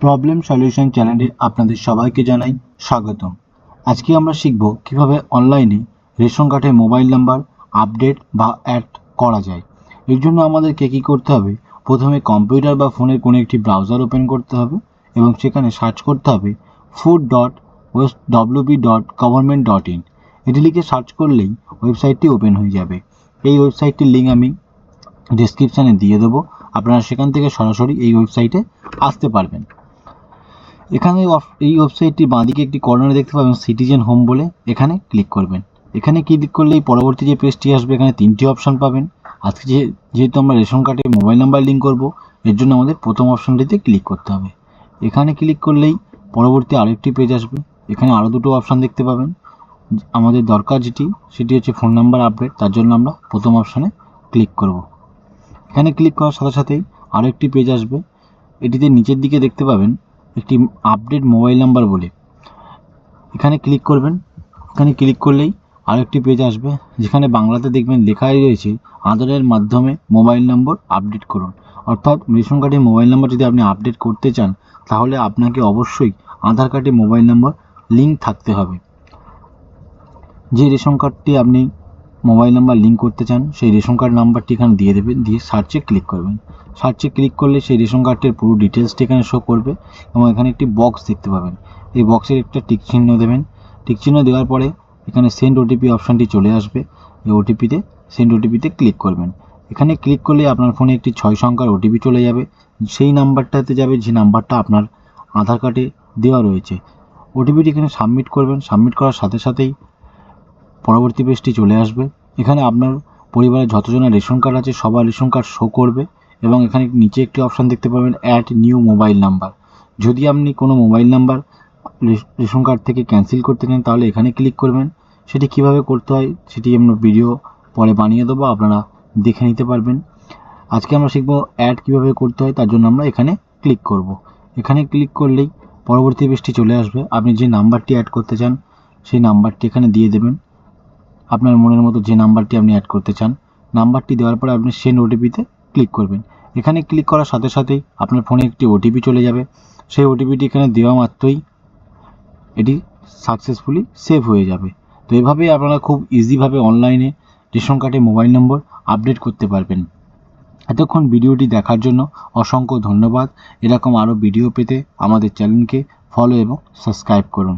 Problem solution চ্যানেলে আপনাদের সবাইকে জানাই স্বাগতম। আজকে আমরা শিখব কিভাবে অনলাইনে রেশন কার্ডের মোবাইল নাম্বার আপডেট বা অ্যাড করা যায়। এর জন্য আমাদেরকে কী করতে হবে, প্রথমে কম্পিউটার বা ফোনের কোনো একটি ব্রাউজার ওপেন করতে হবে এবং সেখানে সার্চ করতে হবে food.wb.government.in। এটি লিখে সার্চ করলেই ওয়েবসাইটটি ওপেন হয়ে যাবে। এই ওয়েবসাইটটির লিঙ্ক আমি ডেসক্রিপশানে দিয়ে দেবো, আপনারা সেখান থেকে সরাসরি এই ওয়েবসাইটে আসতে পারবেন। এখানে এই ওয়েবসাইটটি বাঁদিকে একটি কর্নারে দেখতে পাবেন সিটিজেন হোম বলে, এখানে ক্লিক করবেন। এখানে ক্লিক করলেই পরবর্তী যে পেজটি আসবে এখানে তিনটি অপশান পাবেন। আজকে যেহেতু আমরা রেশন কার্ডে মোবাইল নাম্বার লিঙ্ক করব, এর জন্য আমাদের প্রথম অপশানটিতে ক্লিক করতে হবে। এখানে ক্লিক করলেই পরবর্তী আরেকটি পেজ আসবে। এখানে আরও দুটো অপশান দেখতে পাবেন। আমাদের দরকার সেটি হচ্ছে ফোন নাম্বার আপডেট, তার জন্য আমরা প্রথম অপশানে ক্লিক করব। এখানে ক্লিক করার সাথে সাথেই আরও একটি পেজ আসবে। এটিতে নিচের দিকে দেখতে পাবেন একটি আপডেট মোবাইল নাম্বার বলে, এখানে ক্লিক করবেন। এখানে ক্লিক করলেই আরেকটি পেজ আসবে, যেখানে বাংলাতে দেখবেন লেখাই রয়েছে আধারের মাধ্যমে মোবাইল নম্বর আপডেট করুন। অর্থাৎ রেশন কার্ডের মোবাইল নাম্বার যদি আপনি আপডেট করতে চান, তাহলে আপনাকে অবশ্যই আধার কার্ডে মোবাইল নম্বর লিঙ্ক থাকতে হবে। যে রেশন কার্ডটি আপনি মোবাইল নাম্বার লিঙ্ক করতে চান, সেই রেশন কার্ড নাম্বারটি এখানে দিয়ে দেবেন, দিয়ে সার্চে ক্লিক করবেন। সার্চে ক্লিক করলে সেই রেশন কার্ডটির পুরো ডিটেলসটি এখানে শো করবে এবং এখানে একটি বক্স দেখতে পাবেন। এই বক্সের একটা টিক চিহ্ন দেবেন। টিক চিহ্ন দেওয়ার পরে এখানে সেন্ড ওটিপি অপশানটি চলে আসবে। এই ওটিপিতে সেন্ড ওটিপিতে ক্লিক করবেন। এখানে ক্লিক করলে আপনার ফোনে একটি 6 সংখ্যার ওটিপি চলে যাবে। সেই নাম্বারটাতে যাবে যে নাম্বারটা আপনার আধার কার্ডে দেওয়া রয়েছে। ওটিপিটি এখানে সাবমিট করবেন। সাবমিট করার সাথে সাথেই পরবর্তী পেজটি চলে আসবে। এখানে আপনার পরিবারে যতজনের রেশন কার্ড আছে সবার রেশন কার্ড শো করবে এবং এখানে নিচে একটি অপশান দেখতে পাবেন অ্যাড নিউ মোবাইল নাম্বার। যদি আপনি কোনো মোবাইল নাম্বার রেশন কার্ড থেকে ক্যান্সেল করতে চান, তাহলে এখানে ক্লিক করবেন। সেটি কিভাবে করতে হয় সেটি আমরা ভিডিও পরে বানিয়ে দেবো, আপনারা দেখে নিতে পারবেন। আজকে আমরা শিখব অ্যাড কীভাবে করতে হয়, তার জন্য আমরা এখানে ক্লিক করব। এখানে ক্লিক করলেই পরবর্তী পেজটি চলে আসবে। আপনি যে নাম্বারটি অ্যাড করতে চান সেই নাম্বারটি এখানে দিয়ে দেবেন। আপনার মনের মতো যে নাম্বারটি আপনি অ্যাড করতে চান, নাম্বারটি দেওয়ার পরে আপনি সেন্ড ওটিপিতে ক্লিক করবেন। এখানে ক্লিক করার সাথে সাথেই আপনার ফোনে একটি ওটিপি চলে যাবে। সেই ওটিপিটি এখানে দেওয়া মাত্রই এটি সাকসেসফুলি সেভ হয়ে যাবে। তো এভাবেই আপনারা খুব ইজিভাবে অনলাইনে রেশন কার্ডে মোবাইল নম্বর আপডেট করতে পারবেন। এতক্ষণ ভিডিওটি দেখার জন্য অসংখ্য ধন্যবাদ। এরকম আরও ভিডিও পেতে আমাদের চ্যানেলকে ফলো এবং সাবস্ক্রাইব করুন।